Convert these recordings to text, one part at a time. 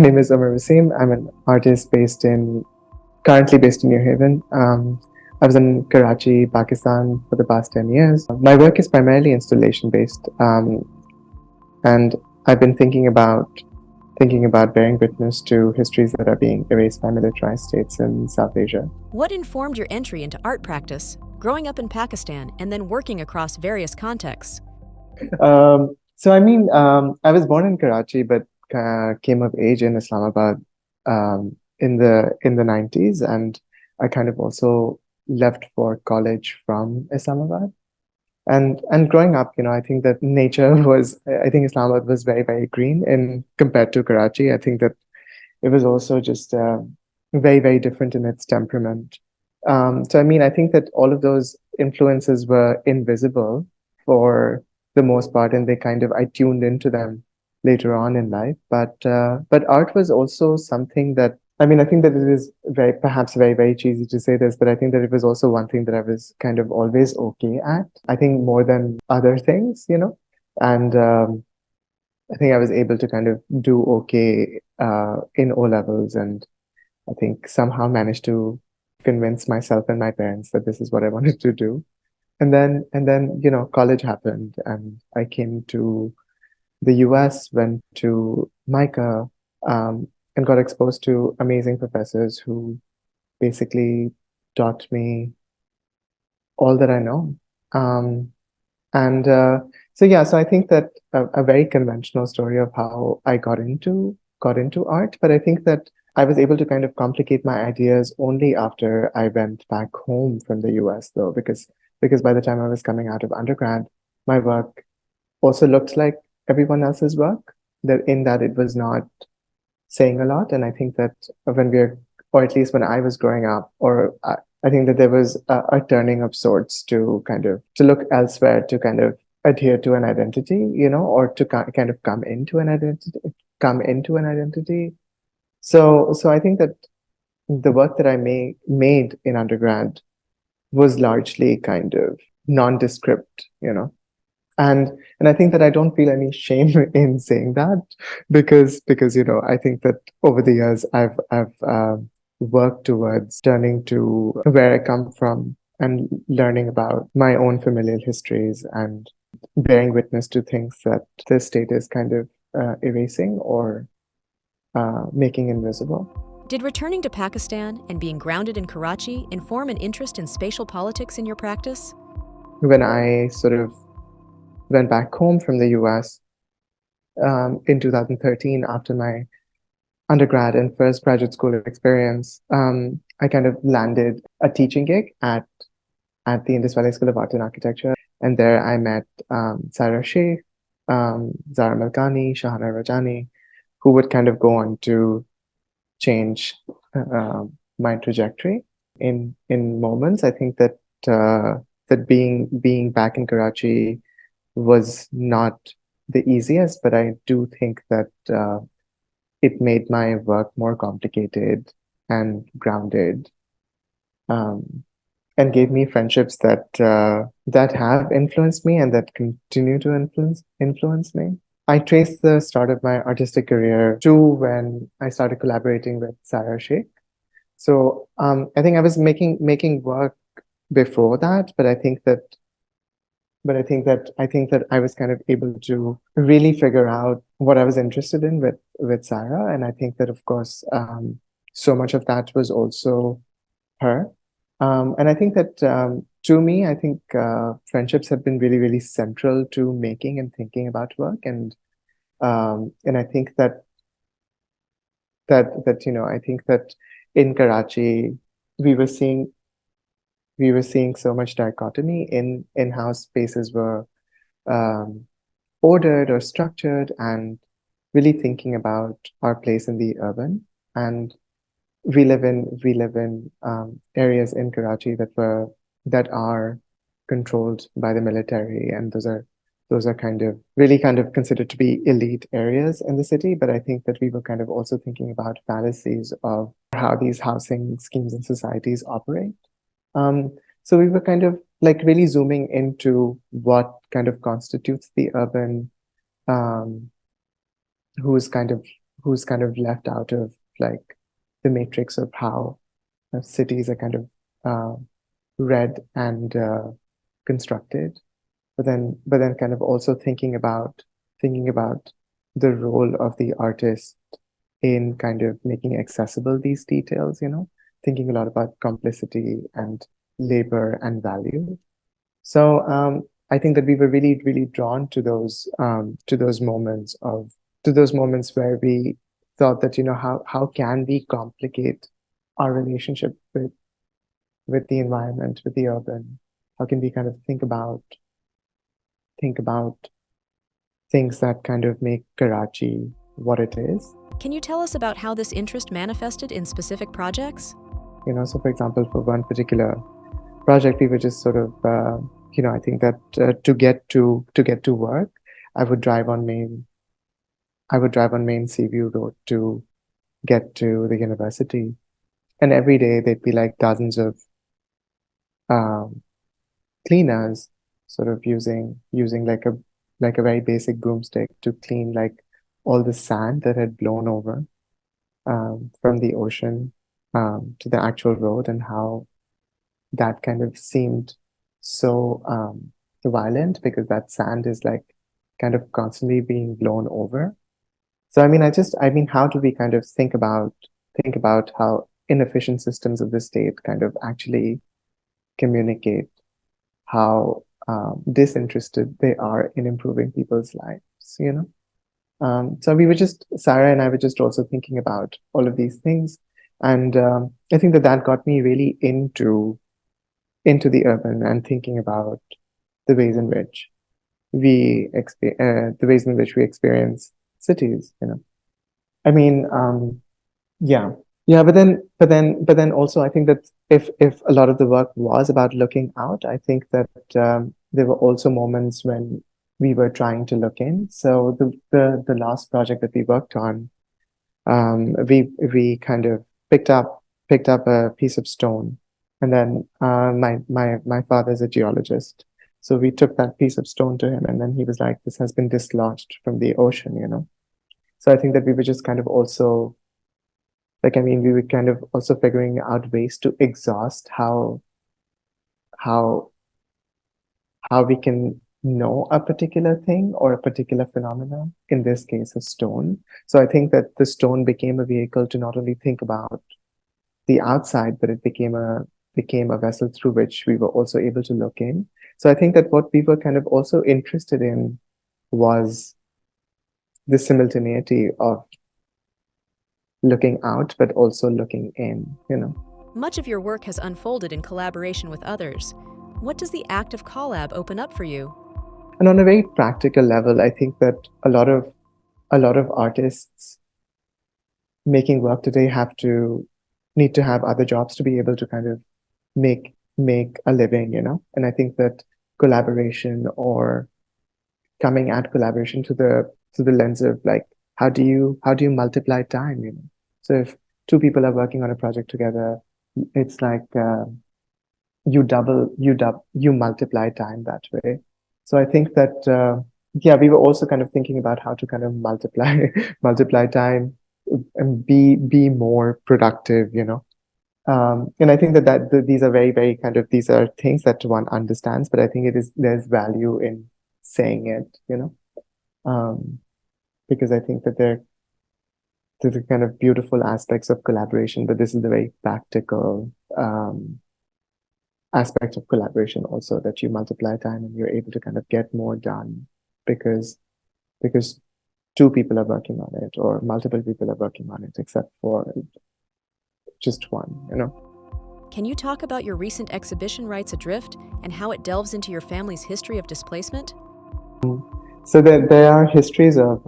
name is Omer Wasim. I'm an artist currently based in New Haven. I was in Karachi, Pakistan for the past 10 years. My work is primarily installation based, and I've been thinking about bearing witness to histories that are being erased by militarized states in South Asia. What informed your entry into art practice, growing up in Pakistan and then working across various contexts? I was born in Karachi, but came of age in Islamabad in the 90s, and I kind of also left for college from Islamabad. And growing up, I think that I think Islamabad was very, very green in compared to Karachi. I think that it was also just very, very different in its temperament. I think that all of those influences were invisible for the most part, and I tuned into them later on in life. But art was also something that, I think that it is perhaps very, very cheesy to say this, but I think that it was also one thing that I was kind of always okay at. I think more than other things. And I think I was able to kind of do okay in O levels, and I think somehow managed to convince myself and my parents that this is what I wanted to do. And then college happened, and I came to the US, went to MICA, and got exposed to amazing professors who basically taught me all that I know. Um, and so I think that a very conventional story of how I got into art, but I think that I was able to kind of complicate my ideas only after I went back home from the US, though, because by the time I was coming out of undergrad, my work also looked like everyone else's work. That in that it was not saying a lot, and I think that or at least when I was growing up, I think that there was a turning of sorts to kind of to look elsewhere to kind of adhere to an identity, or to kind of come into an identity. So I think that the work that I made in undergrad was largely kind of nondescript. And I think that I don't feel any shame in saying that, because I think that over the years I've worked towards turning to where I come from and learning about my own familial histories and bearing witness to things that the state is kind of erasing or making invisible. Did returning to Pakistan and being grounded in Karachi inform an interest in spatial politics in your practice? When I sort of went back home from the US in 2013 after my undergrad and first graduate school experience, I kind of landed a teaching gig at the Indus Valley School of Art and Architecture. And there I met Sarah Sheikh, Zara Malkani, Shahana Rajani, who would kind of go on to change my trajectory in moments. I think that that being back in Karachi was not the easiest, but I do think that it made my work more complicated and grounded, um, and gave me friendships that have influenced me and that continue to influence me. I traced the start of my artistic career to when I started collaborating with Sarah Sheikh. So I think I was making work before that, but I think that I was kind of able to really figure out what I was interested in with Sarah, and I think that of course so much of that was also her. And I think that to me, I think friendships have been really, really central to making and thinking about work, and I think that in Karachi we were seeing so much dichotomy in how spaces were um, ordered or structured, and really thinking about our place in the urban. And we live in areas in Karachi that are controlled by the military, and those are kind of considered to be elite areas in the city. But I think that we were kind of also thinking about fallacies of how these housing schemes and societies operate. So we were kind of like really zooming into what kind of constitutes the urban, um, who's kind of who's kind of left out of like the matrix of how cities are kind of uh, read and constructed, but then kind of also thinking about the role of the artist in kind of making accessible these details, thinking a lot about complicity and labor and value. So I think that we were really, really drawn to those moments where we thought that, how can we complicate our relationship with the environment, with the urban? How can we kind of think about things that kind of make Karachi what it is? Can you tell us about how this interest manifested in specific projects? So for example, for one particular project, we were just sort of, I think that to get to work, I would drive on main, I would drive on Main Seaview Road to get to the university, and every day there'd be like dozens of um, cleaners, sort of using like a very basic broomstick to clean like all the sand that had blown over from the ocean to the actual road, and how that kind of seemed so violent because that sand is like kind of constantly being blown over. So I mean, how do we kind of think about how inefficient systems of the state kind of actually communicate how disinterested they are in improving people's lives? So Sarah and I were just also thinking about all of these things. And I think that that got me really into the urban and thinking about the ways in which the ways in which we experience cities. I mean, yeah, yeah, but then also I think that if a lot of the work was about looking out, I think that there were also moments when we were trying to look in. So the last project that we worked on, we kind of picked up a piece of stone, and then my father's a geologist, so we took that piece of stone to him, and then he was like, "This has been dislodged from the ocean." So I think that we were just kind of also like, I mean, we were kind of also figuring out ways to exhaust how how we can know a particular thing or a particular phenomenon, in this case, a stone. So I think that the stone became a vehicle to not only think about the outside, but it became a vessel through which we were also able to look in. So I think that what we were kind of also interested in was the simultaneity of looking out, but also looking in. Much of your work has unfolded in collaboration with others. What does the act of collab open up for you? And on a very practical level, I think that a lot of artists making work today need to have other jobs to be able to kind of make a living. And I think that collaboration, or coming at collaboration to the lens of like, how do you multiply time? So if two people are working on a project together, it's like you multiply time that way. So I think that yeah, we were also kind of thinking about how to kind of multiply multiply time and be more productive. And I think that these are very, very kind of, these are things that one understands, but I think there's value in saying it. Um, because I think that there's the kind of beautiful aspects of collaboration, but this is the very practical aspect of collaboration also, that you multiply time and you're able to kind of get more done because because two people are working on it, or multiple people are working on it, except for just one. Can you talk about your recent exhibition Rights Adrift and how it delves into your family's history of displacement? So there are histories of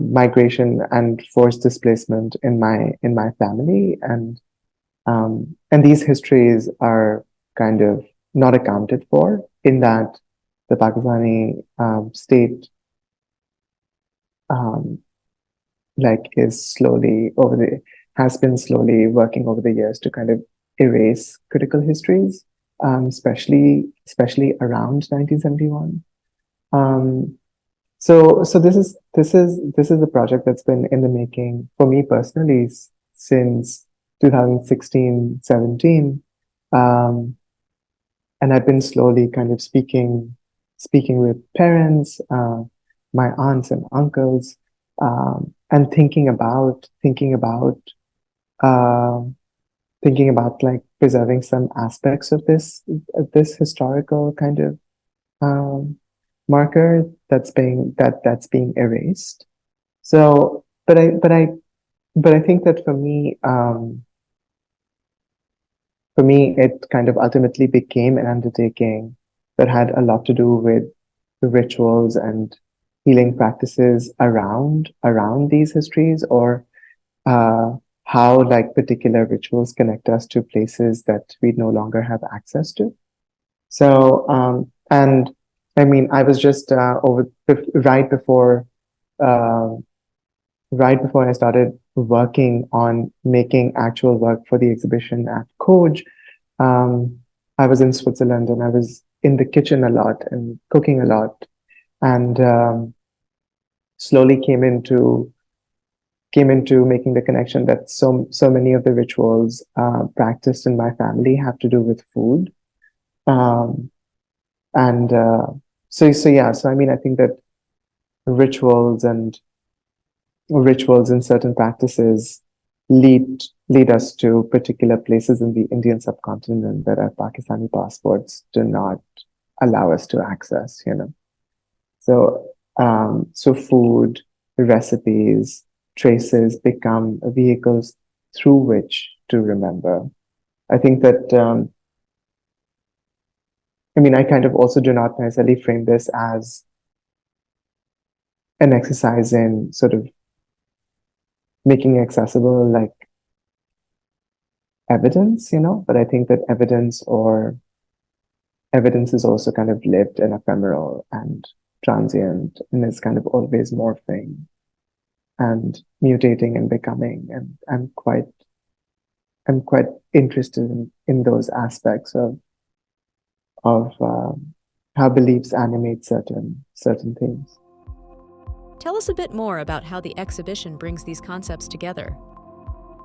migration and forced displacement in my family, and these histories are kind of not accounted for, in that the Pakistani state um, like is slowly over the has been slowly working over the years to kind of erase critical histories, especially around 1971. Um, So this is a project that's been in the making for me personally since 2016, 17. Um, and I've been slowly kind of speaking with parents, my aunts and uncles, and uh, thinking about like preserving some aspects of this historical kind of um, marker that's being erased. So, but I think that for me, it kind of ultimately became an undertaking that had a lot to do with the rituals and healing practices around these histories, or uh, how like particular rituals connect us to places that we no longer have access to. So, and I mean, I was just right before uh, right before I started working on making actual work for the exhibition at Code. um, I was in Switzerland and I was in the kitchen a lot and cooking a lot, and slowly came into making the connection that so many of the rituals practiced in my family have to do with food. Um, and so yeah, so I mean, I think that rituals and rituals and certain practices lead us to particular places in the Indian subcontinent that our Pakistani passports do not allow us to access, you know. So so food, recipes, traces become vehicles through which to remember. I think that I mean I kind of also do not necessarily frame this as an exercise in sort of making accessible like evidence, you know, but I think that evidence is also kind of lived and ephemeral and transient and is kind of always morphing and mutating and becoming. And I'm quite interested in those aspects of how beliefs animate certain things. Tell us a bit more about how the exhibition brings these concepts together.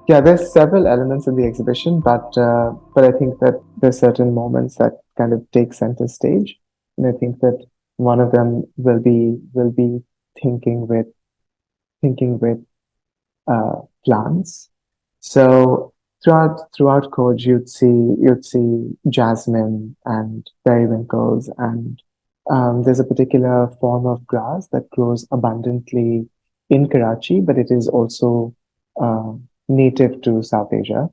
Yeah, there's several elements in the exhibition, but I think that there's certain moments that kind of take center stage, and I think that one of them will be thinking with thinking with plants. So throughout Code, you'd see jasmine and periwinkles, and there's a particular form of grass that grows abundantly in Karachi, but it is also uh, native to South Asia.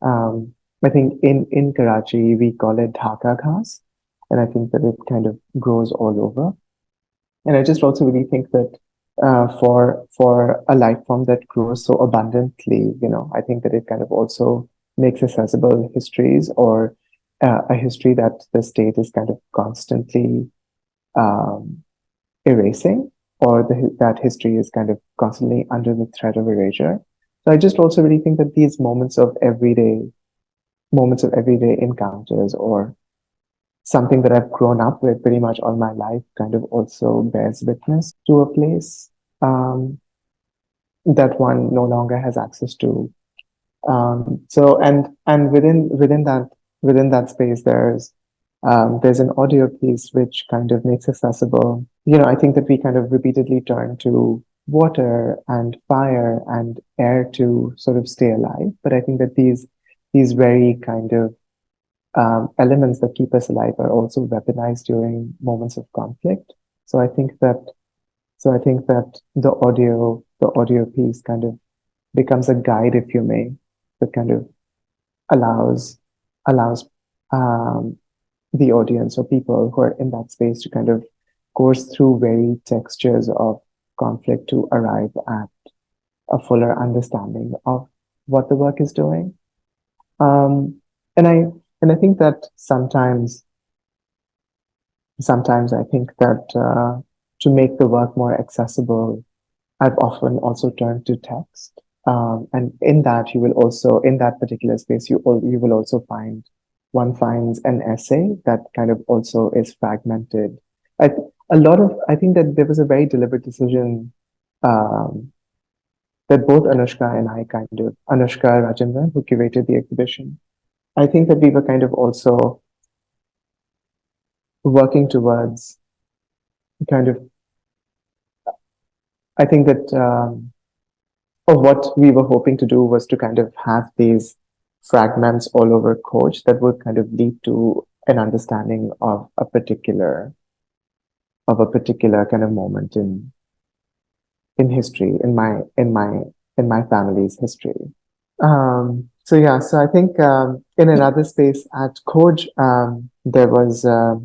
I think in Karachi we call it dhaka ghas, and I think that it kind of grows all over. And I just also really think that for a life form that grows so abundantly, you know, I think that it kind of also makes accessible histories, or a history that the state is kind of constantly um, erasing, or that history is kind of constantly under the threat of erasure. So I just also really think that these moments of everyday encounters, or something that I've grown up with pretty much all my life, kind of also bears witness to a place that one no longer has access to. So and within that space, there's an audio piece which kind of makes accessible. You know, I think that we kind of repeatedly turn to water and fire and air to sort of stay alive, but I think that these very kind of elements that keep us alive are also weaponized during moments of conflict. So I think that I think that the audio piece kind of becomes a guide, if you may, that kind of allows allows um, the audience or people who are in that space to kind of course through varied textures of conflict to arrive at a fuller understanding of what the work is doing. Um, and I think that sometimes I think that to make the work more accessible, I've often also turned to text. And in that, in that particular space, you will also one finds an essay that kind of also is fragmented. I, I think that there was a very deliberate decision um, that both Anushka and I Anushka Rajendran, who curated the exhibition, I think that we were kind of also working towards kind of, I think that, or what we were hoping to do was to kind of have these fragments all over Coach that would kind of lead to an understanding of a particular kind of moment in history, in my family's history. So yeah, so I think in another space at Coach, there was a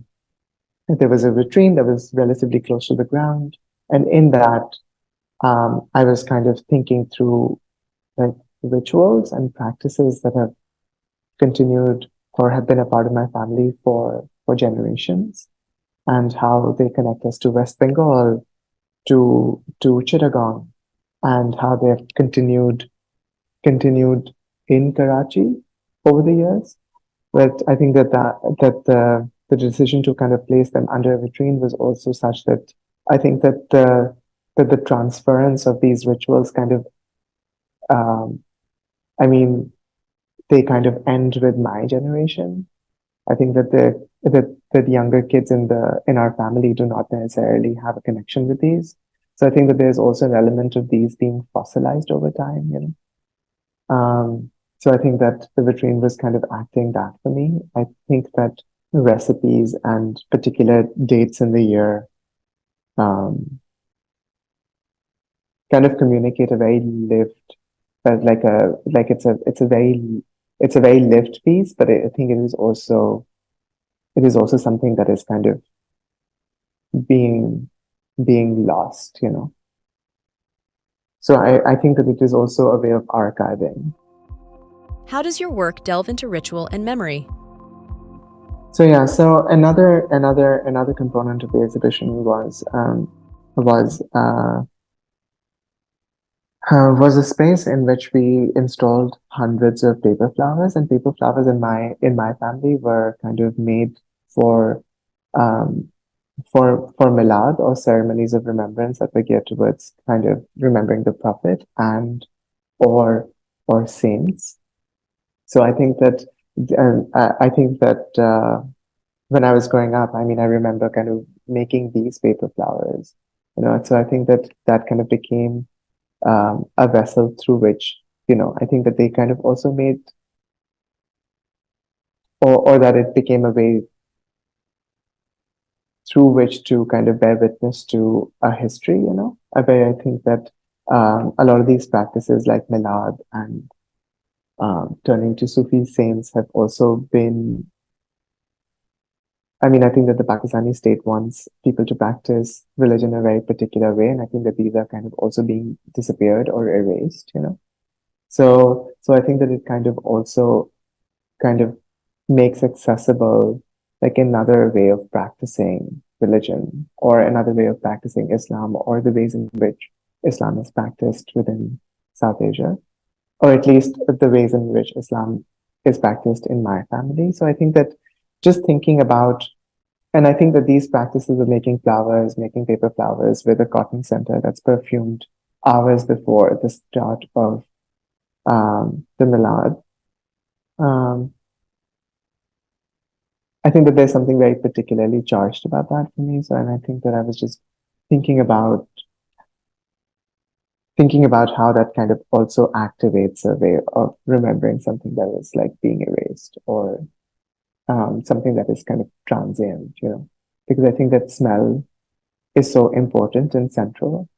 vitrine that was relatively close to the ground, and in that, I was kind of thinking through like rituals and practices that have continued or have been a part of my family for generations, and how they connect us to West Bengal, to Chittagong, and how they have continued in Karachi over the years. But I think that the decision to kind of place them under a vitrine was also such that I think that the transference of these rituals kind of um, I mean they kind of end with my generation. I think that the younger kids in our family do not necessarily have a connection with these. So I think that there's also an element of these being fossilized over time, you know. So I think that the vitrine was kind of acting that for me. I think that recipes and particular dates in the year um, kind of communicate a very lived, like it's a very lived piece, but I think it is also something that is kind of being being lost, you know. So I think that it is also a way of archiving. How does your work delve into ritual and memory? So yeah, so another component of the exhibition was was a space in which we installed hundreds of paper flowers, and paper flowers in my family were kind of made for um, for milad or ceremonies of remembrance that were geared towards kind of remembering the prophet and or or saints. So I think that when I was growing up, I mean, I remember kind of making these paper flowers, you know. So I think that that kind of became a vessel through which, you know, I think that they kind of also made, or that it became a way through which to kind of bear witness to a history, you know. I think that a lot of these practices like Milad and turning to Sufi saints have also been, I mean, I think that the Pakistani state wants people to practice religion in a very particular way, and I think that these are kind of also being disappeared or erased, you know. So I think that it kind of also kind of makes accessible like another way of practicing religion or another way of practicing Islam or the ways in which Islam is practiced within South Asia, or at least the ways in which Islam is practiced in my family. So I think that just thinking about, and I think that these practices of making flowers, making paper flowers with a cotton center that's perfumed hours before the start of the Milad, um, I think that there's something very particularly charged about that for me. So, and I think that I was just thinking about thinking about how that kind of also activates a way of remembering something that is like being erased or something that is kind of transient, you know, because I think that smell is so important and central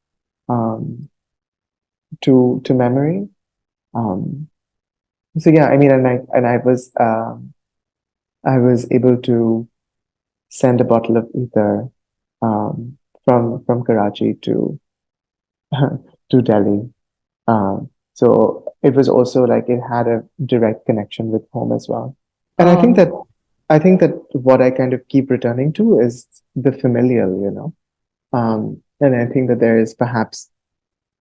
um, to memory. Um, so yeah, I mean, I was able to send a bottle of ether from Karachi to to Delhi. So it was also like it had a direct connection with home as well. And I think that what I kind of keep returning to is the familial, you know. And I think that there is perhaps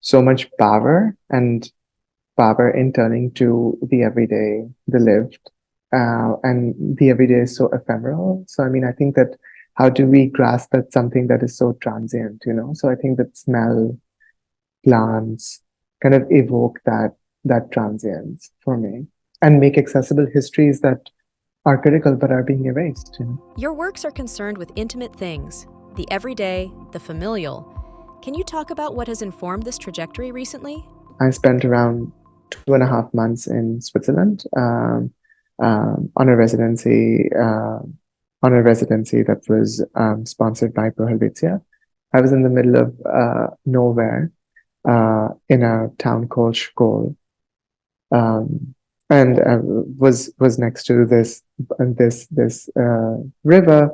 so much power in turning to the everyday, the lived, and the everyday is so ephemeral. So I mean, I think that how do we grasp at something that is so transient, you know? So I think that smell, plants kind of evoke that transience for me and make accessible histories that are critical but are being erased, you know? Your works are concerned with intimate things, the everyday, the familial. Can you talk about what has informed this trajectory recently? I spent around 2.5 months in Switzerland on a residency that was sponsored by Pro Helvetia. I was in the middle of nowhere in a town called Schkol, um, and was next to this river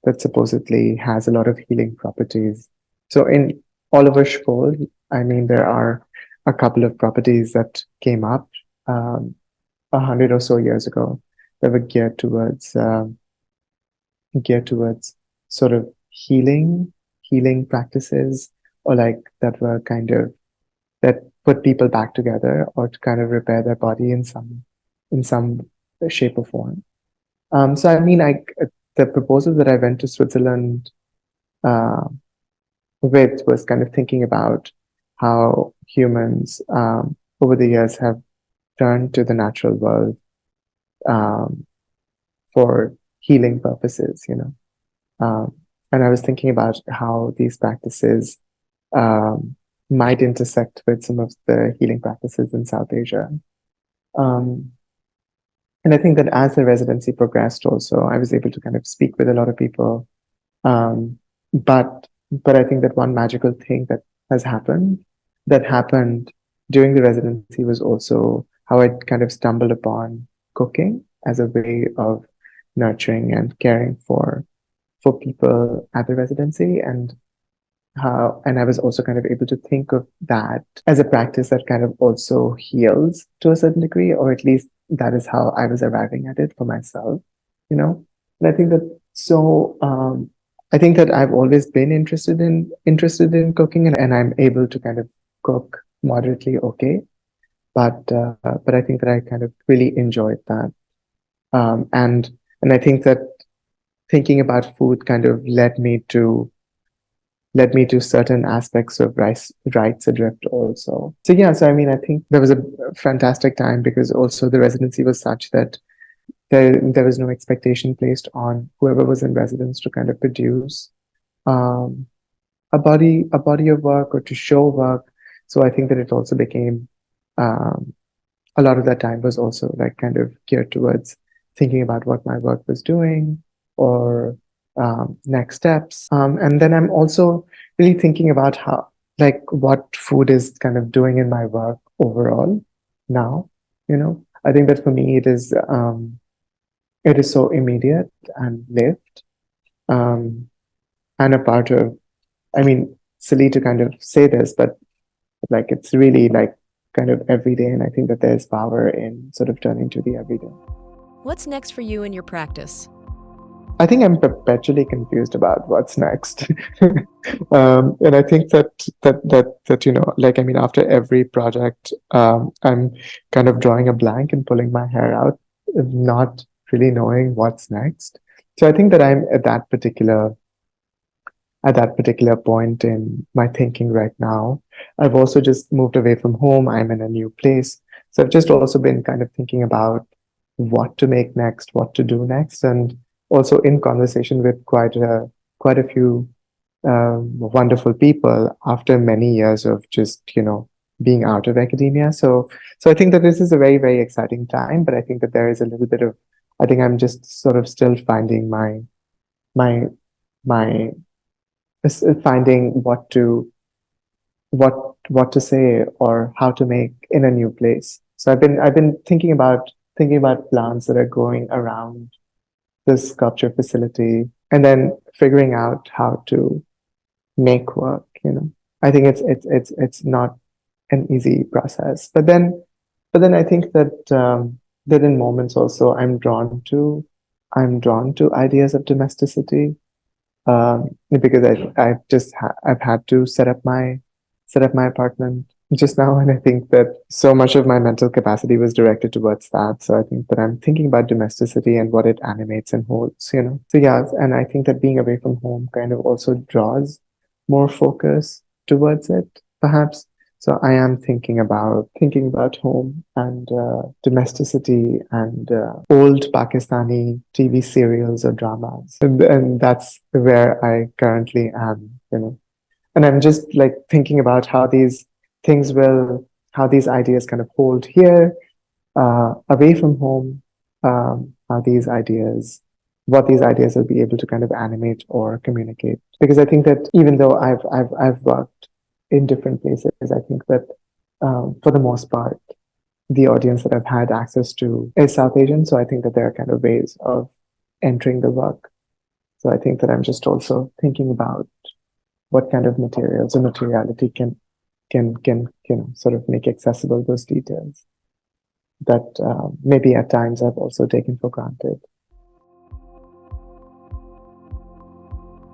that supposedly has a lot of healing properties. So in all over Schkol, I mean, there are a couple of properties that came up 100 or so years ago that were geared towards sort of healing practices, or like that were kind of that put people back together or to kind of repair their body in some shape or form. So I mean, the proposal that I went to Switzerland uh, with was kind of thinking about how humans over the years have turned to the natural world um, for healing purposes, you know. And I was thinking about how these practices um, might intersect with some of the healing practices in South Asia. Um, and I think that as the residency progressed, also, I was able to kind of speak with a lot of people. Um, but I think that one magical thing that happened during the residency was also how I kind of stumbled upon cooking as a way of nurturing and caring for people at the residency, and I was also kind of able to think of that as a practice that kind of also heals to a certain degree, or at least that is how I was arriving at it for myself, you know. And I think that so I think that I've always been interested in cooking, and I'm able to kind of cook moderately okay, but I think that I kind of really enjoyed that, and I think that thinking about food kind of led me to certain aspects of rights adrift also. So yeah, so I mean, I think there was a fantastic time because also the residency was such that there was no expectation placed on whoever was in residence to kind of produce um, a body of work or to show work. So I think that it also became um, a lot of that time was also like kind of geared towards thinking about what my work was doing or next steps. And then I'm also really thinking about how, like, what food is kind of doing in my work overall now. You know, I think that for me, it is so immediate and lived, um, and a part of, I mean, silly to kind of say this, but like it's really like kind of everyday. And I think that there's power in sort of turning to the everyday. What's next for you in your practice? I think I'm perpetually confused about what's next. And I think that, like, I mean, after every project, I'm kind of drawing a blank and pulling my hair out, not really knowing what's next. So I think that I'm at that particular point in my thinking right now. I've also just moved away from home. I'm in a new place. So I've just also been kind of thinking about what to make next, what to do next, and also in conversation with quite a few wonderful people after many years of just, being out of academia. So I think that this is a very, very exciting time, but I think that there is a little bit of, I think I'm just sort of still finding my my finding what to say or how to make in a new place. So I've been thinking about plants that are growing around this sculpture facility, and then figuring out how to make work. I think it's not an easy process, but then I think that in moments also I'm drawn to ideas of domesticity, because I've had to set up my apartment. just now, and I think that so much of my mental capacity was directed towards that. So I think that I'm thinking about domesticity and what it animates and holds, you know. So yeah, and I think that being away from home kind of also draws more focus towards it, perhaps. So I am thinking about home and domesticity and old Pakistani TV serials or dramas, and that's where I currently am, you know. And I'm just like thinking about how these things will, how these ideas kind of hold here, away from home, how these ideas, what these ideas will be able to kind of animate or communicate. Because I think that even though I've worked in different places, I think that for the most part, the audience that I've had access to is South Asian. So I think that there are kind of ways of entering the work. So I think that I'm just also thinking about what kind of materials or materiality can you know sort of make accessible those details that maybe at times I've also taken for granted.